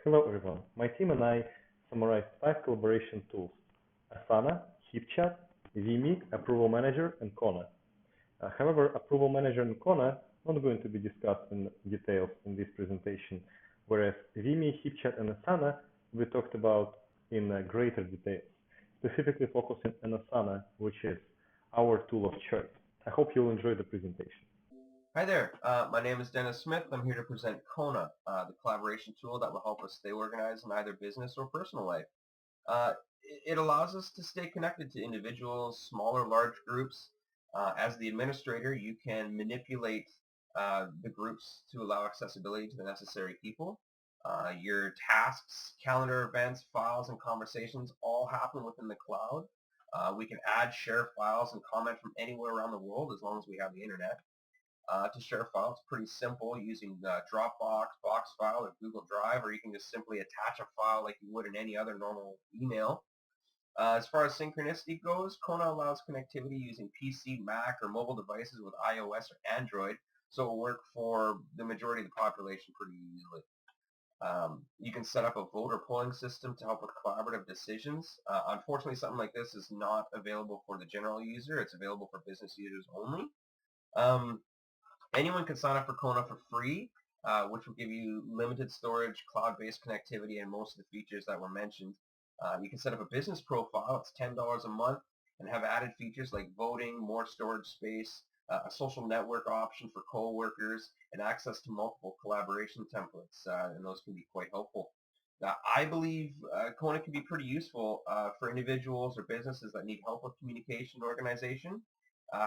Hello everyone. My team and I summarized 5 collaboration tools: Asana, HipChat, Vinnik, Approval Manager, and Kona. However, Approval Manager and Kona not going to be discussed in details in this presentation, whereas Vinnik, HipChat, and Asana we talked about in greater detail, specifically focusing on Asana, which is our tool of choice. I hope you'll enjoy the presentation. Hi there, my name is Dennis Smith. I'm here to present Kona, the collaboration tool that will help us stay organized in either business or personal life. It allows us to stay connected to individuals, small or large groups. As the administrator, you can manipulate the groups to allow accessibility to the necessary people. Your tasks, calendar events, files, and conversations all happen within the cloud. We can add, share files, and comment from anywhere around the world as long as we have the internet. To share files, it's pretty simple using Dropbox, Boxfile, or Google Drive, or you can just simply attach a file like you would in any other normal email. As far as synchronicity goes, Kona allows connectivity using PC, Mac, or mobile devices with iOS or Android, so it will work for the majority of the population pretty easily. You can set up a vote or polling system to help with collaborative decisions. Unfortunately, something like this is not available for the general user. It's available for business users only. Anyone can sign up for Kona for free, which will give you limited storage, cloud-based connectivity, and most of the features that were mentioned. You can set up a business profile. It's $10 a month, and have added features like voting, more storage space, a social network option for co-workers, and access to multiple collaboration templates, and those can be quite helpful. I believe Kona can be pretty useful for individuals or businesses that need help with communication and organization.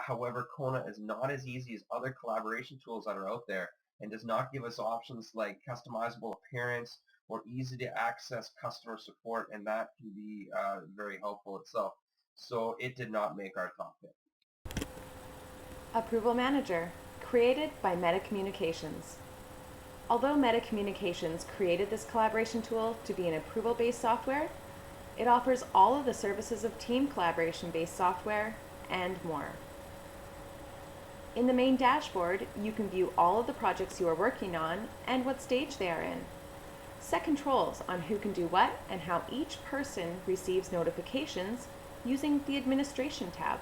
However, Kona is not as easy as other collaboration tools that are out there and does not give us options like customizable appearance or easy to access customer support, and that can be very helpful itself. So it did not make our top pick. Approval Manager, created by Meta Communications. Although Meta Communications created this collaboration tool to be an approval-based software, it offers all of the services of team collaboration-based software and more. In the main dashboard, you can view all of the projects you are working on and what stage they are in. Set controls on who can do what and how each person receives notifications using the Administration tab.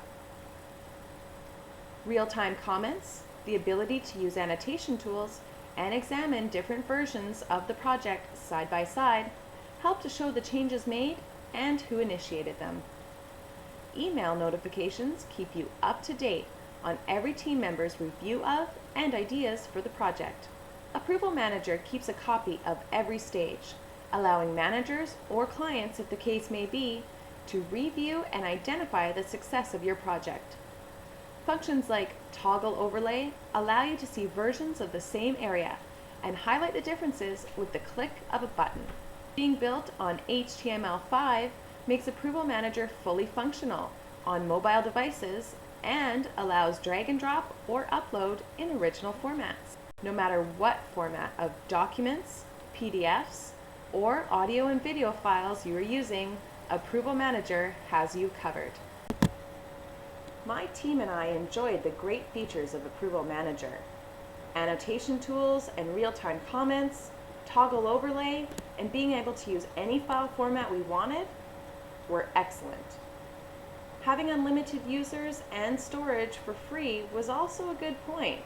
Real-time comments, the ability to use annotation tools, and examine different versions of the project side by side help to show the changes made and who initiated them. Email notifications keep you up to date on every team member's review of and ideas for the project. Approval Manager keeps a copy of every stage, allowing managers or clients, if the case may be, to review and identify the success of your project. Functions like Toggle Overlay allow you to see versions of the same area and highlight the differences with the click of a button. Being built on HTML5 makes Approval Manager fully functional on mobile devices and allows drag and drop or upload in original formats. No matter what format of documents, PDFs, or audio and video files you are using, Approval Manager has you covered. My team and I enjoyed the great features of Approval Manager. Annotation tools and real-time comments, toggle overlay, and being able to use any file format we wanted were excellent. Having unlimited users and storage for free was also a good point,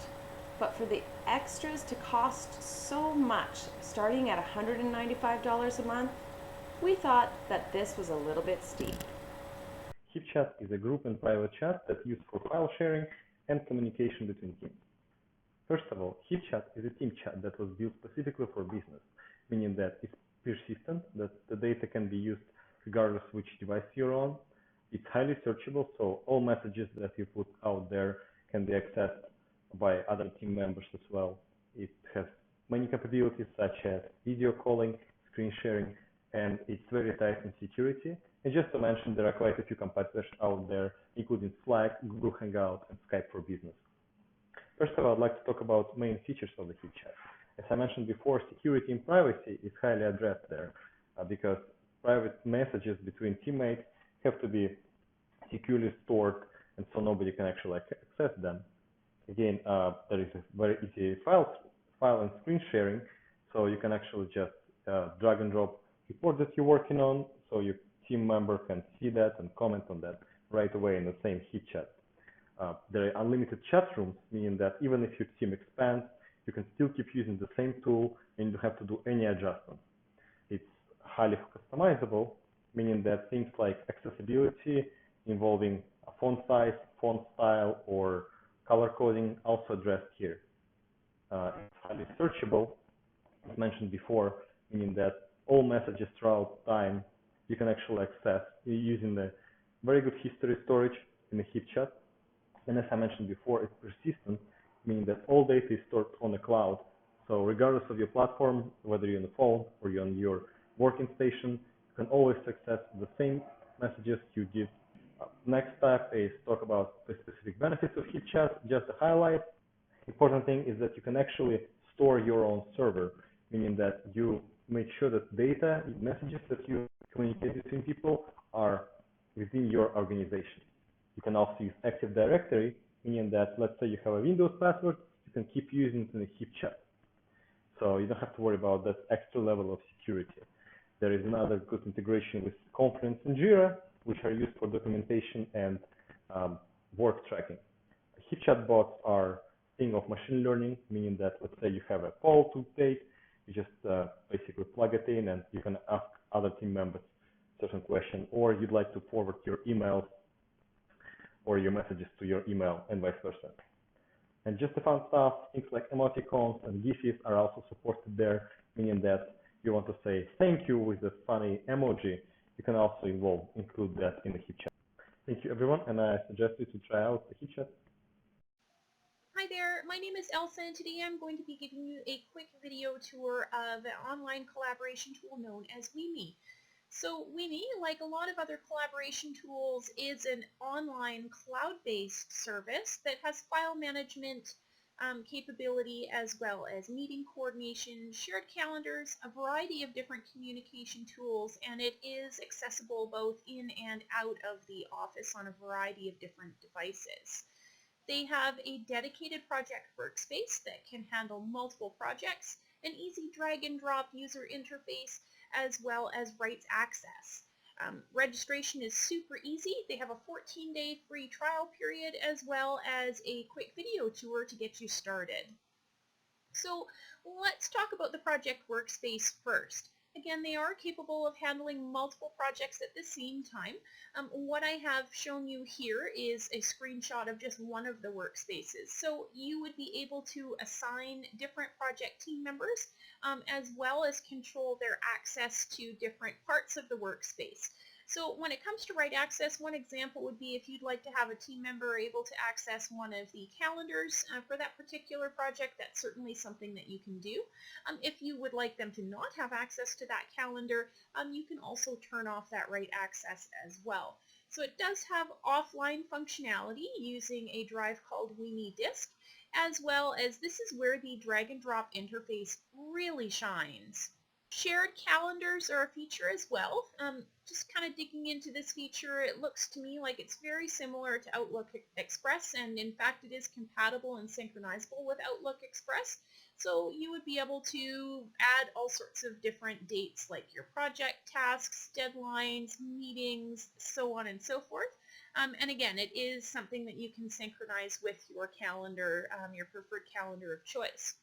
but for the extras to cost so much, starting at $195 a month, we thought that this was a little bit steep. HipChat is a group and private chat that's used for file sharing and communication between teams. First of all, HipChat is a team chat that was built specifically for business, meaning that it's persistent, that the data can be used regardless which device you're on. It's highly searchable, so all messages that you put out there can be accessed by other team members as well. It has many capabilities such as video calling, screen sharing, and it's very tight in security. And just to mention, there are quite a few competitors out there, including Slack, Google Hangout, and Skype for Business. First of all, I'd like to talk about main features of the HipChat. As I mentioned before, security and privacy is highly addressed there because private messages between teammates have to be securely stored, and so nobody can actually access them. Again, there is a very easy file and screen sharing, so you can actually just drag and drop report that you're working on, so your team member can see that and comment on that right away in the same HipChat. There are unlimited chat rooms, meaning that even if your team expands, you can still keep using the same tool and you don't have to do any adjustments. It's highly customizable, meaning that things like accessibility involving a font size, font style, or color coding also addressed here. It's highly searchable, as mentioned before, meaning that all messages throughout time you can actually access using the very good history storage in the HipChat. And as I mentioned before, it's persistent, meaning that all data is stored on the cloud. So regardless of your platform, whether you're on the phone or you're on your working station, you can always access the same messages you give. Next step is talk about the specific benefits of HipChat. Just to highlight, important thing is that you can actually store your own server, meaning that you make sure that data, messages that you communicate between people are within your organization. You can also use Active Directory, meaning that let's say you have a Windows password, you can keep using it in the HipChat. So you don't have to worry about that extra level of security. There is another good integration with Confluence and Jira, which are used for documentation and work tracking. HipChat bots are a thing of machine learning, meaning that let's say you have a poll to take, you just basically plug it in and you can ask other team members certain question, or you'd like to forward your emails or your messages to your email and vice versa. And just the fun stuff, things like emoticons and GIFs are also supported there, meaning that you want to say thank you with a funny emoji, you can also include that in the HipChat. Thank you everyone, and I suggest you to try out the HipChat. Hi there, my name is Ailsa, and today I'm going to be giving you a quick video tour of an online collaboration tool known as WeMe. So WeMe, like a lot of other collaboration tools, is an online cloud-based service that has file management capability, as well as meeting coordination, shared calendars, a variety of different communication tools, and it is accessible both in and out of the office on a variety of different devices. They have a dedicated project workspace that can handle multiple projects, an easy drag and drop user interface, as well as rights access. Registration is super easy. They have a 14-day free trial period, as well as a quick video tour to get you started. So let's talk about the project workspace first. Again, they are capable of handling multiple projects at the same time. What I have shown you here is a screenshot of just one of the workspaces. So you would be able to assign different project team members as well as control their access to different parts of the workspace. So when it comes to right access, one example would be if you'd like to have a team member able to access one of the calendars for that particular project, that's certainly something that you can do. If you would like them to not have access to that calendar, you can also turn off that right access as well. So it does have offline functionality using a drive called WeMe Disk, as well as this is where the drag and drop interface really shines. Shared calendars are a feature as well. Just kind of digging into this feature, it looks to me like it's very similar to Outlook Express, and in fact it is compatible and synchronizable with Outlook Express. So you would be able to add all sorts of different dates like your project tasks, deadlines, meetings, so on and so forth. And again, it is something that you can synchronize with your calendar, your preferred calendar of choice.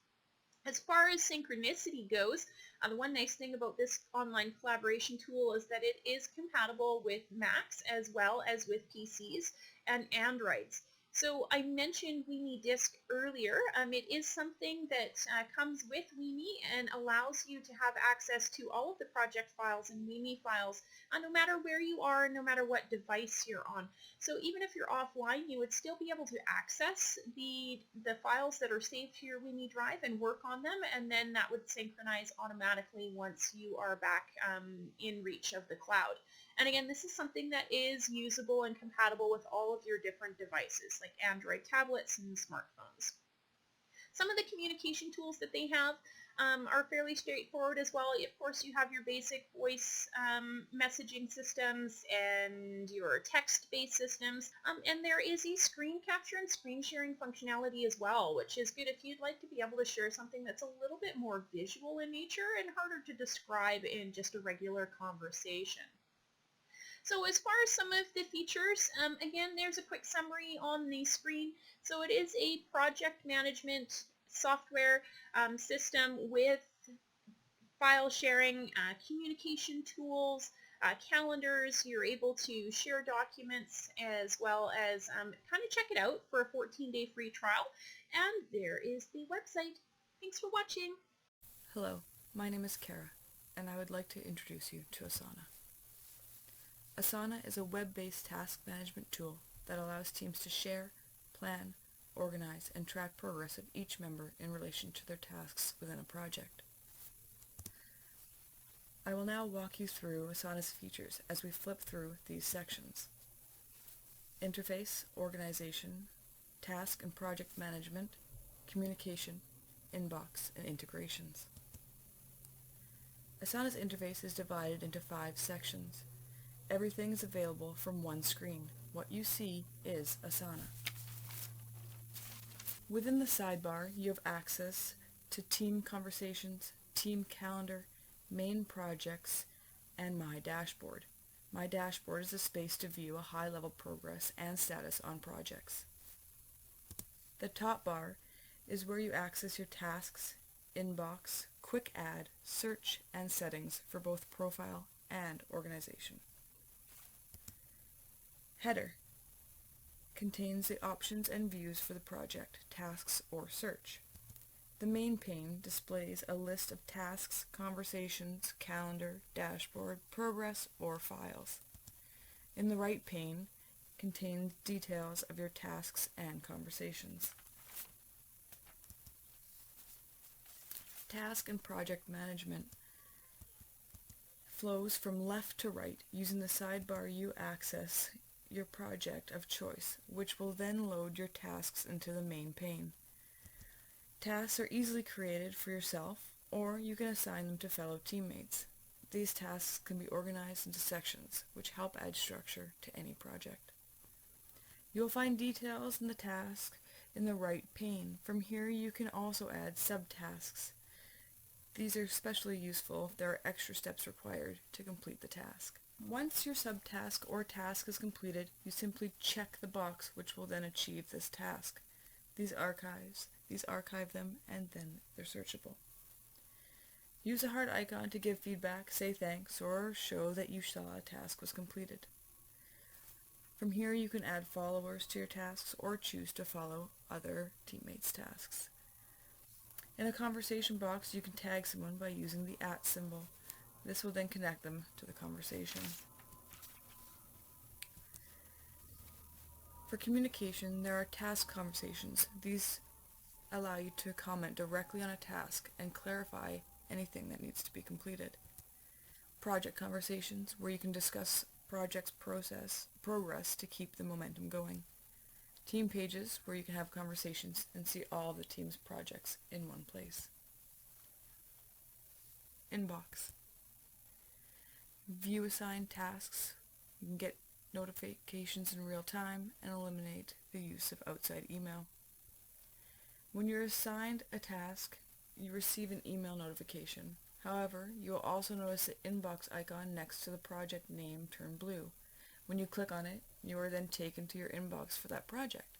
As far as synchronicity goes, the one nice thing about this online collaboration tool is that it is compatible with Macs as well as with PCs and Androids. So I mentioned WeMe Disk earlier. It is something that comes with WeMe and allows you to have access to all of the project files and WeMe files no matter where you are, no matter what device you're on. So even if you're offline, you would still be able to access the files that are saved to your WeMe drive and work on them, and then that would synchronize automatically once you are back in reach of the cloud. And again, this is something that is usable and compatible with all of your different devices, like Android tablets and smartphones. Some of the communication tools that they have, are fairly straightforward as well. Of course, you have your basic voice messaging systems and your text-based systems, and there is a screen capture and screen sharing functionality as well, which is good if you'd like to be able to share something that's a little bit more visual in nature and harder to describe in just a regular conversation. So as far as some of the features, again, there's a quick summary on the screen. So it is a project management software system with file sharing, communication tools, calendars. You're able to share documents as well as kind of check it out for a 14-day free trial. And there is the website. Thanks for watching. Hello, my name is Kara, and I would like to introduce you to Asana. Asana is a web-based task management tool that allows teams to share, plan, organize, and track progress of each member in relation to their tasks within a project. I will now walk you through Asana's features as we flip through these sections. Interface, organization, task and project management, communication, inbox, and integrations. Asana's interface is divided into 5 sections. Everything is available from one screen. What you see is Asana. Within the sidebar, you have access to team conversations, team calendar, main projects, and My Dashboard. My Dashboard is a space to view a high-level progress and status on projects. The top bar is where you access your tasks, inbox, quick add, search, and settings for both profile and organization. Header contains the options and views for the project, tasks, or search. The main pane displays a list of tasks, conversations, calendar, dashboard, progress, or files. In the right pane contains details of your tasks and conversations. Task and project management flows from left to right. Using the sidebar, you access your project of choice, which will then load your tasks into the main pane. Tasks are easily created for yourself, or you can assign them to fellow teammates. These tasks can be organized into sections, which help add structure to any project. You will find details in the task in the right pane. From here, you can also add subtasks. These are especially useful if there are extra steps required to complete the task. Once your subtask or task is completed, you simply check the box, which will then achieve this task. These archive them, and then they're searchable. Use a heart icon to give feedback, say thanks, or show that you saw a task was completed. From here, you can add followers to your tasks or choose to follow other teammates' tasks. In a conversation box, you can tag someone by using the @ symbol. This will then connect them to the conversation. For communication, there are task conversations. These allow you to comment directly on a task and clarify anything that needs to be completed. Project conversations, where you can discuss project's progress to keep the momentum going. Team pages, where you can have conversations and see all of the team's projects in one place. Inbox. View assigned tasks. You can get notifications in real time and eliminate the use of outside email. When you're assigned a task, you receive an email notification. However, you will also notice the inbox icon next to the project name turn blue. When you click on it, you are then taken to your inbox for that project.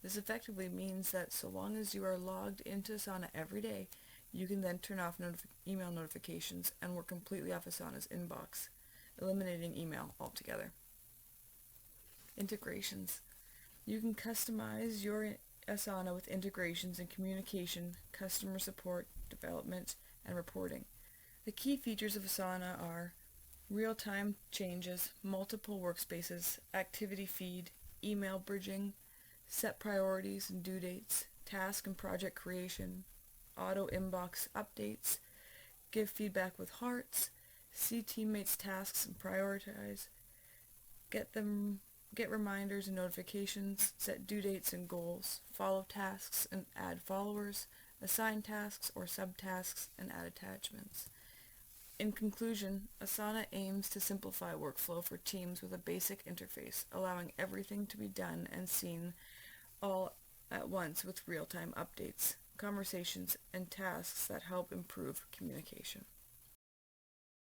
This effectively means that so long as you are logged into Asana every day, you can then turn off email notifications and work completely off Asana's inbox, eliminating email altogether. Integrations. You can customize your Asana with integrations in communication, customer support, development, and reporting. The key features of Asana are real-time changes, multiple workspaces, activity feed, email bridging, set priorities and due dates, task and project creation, auto inbox updates, give feedback with hearts, see teammates' tasks and prioritize, get reminders and notifications, set due dates and goals, follow tasks and add followers, assign tasks or subtasks, and add attachments. In conclusion, Asana aims to simplify workflow for teams with a basic interface, allowing everything to be done and seen all at once with real-time updates, conversations, and tasks that help improve communication.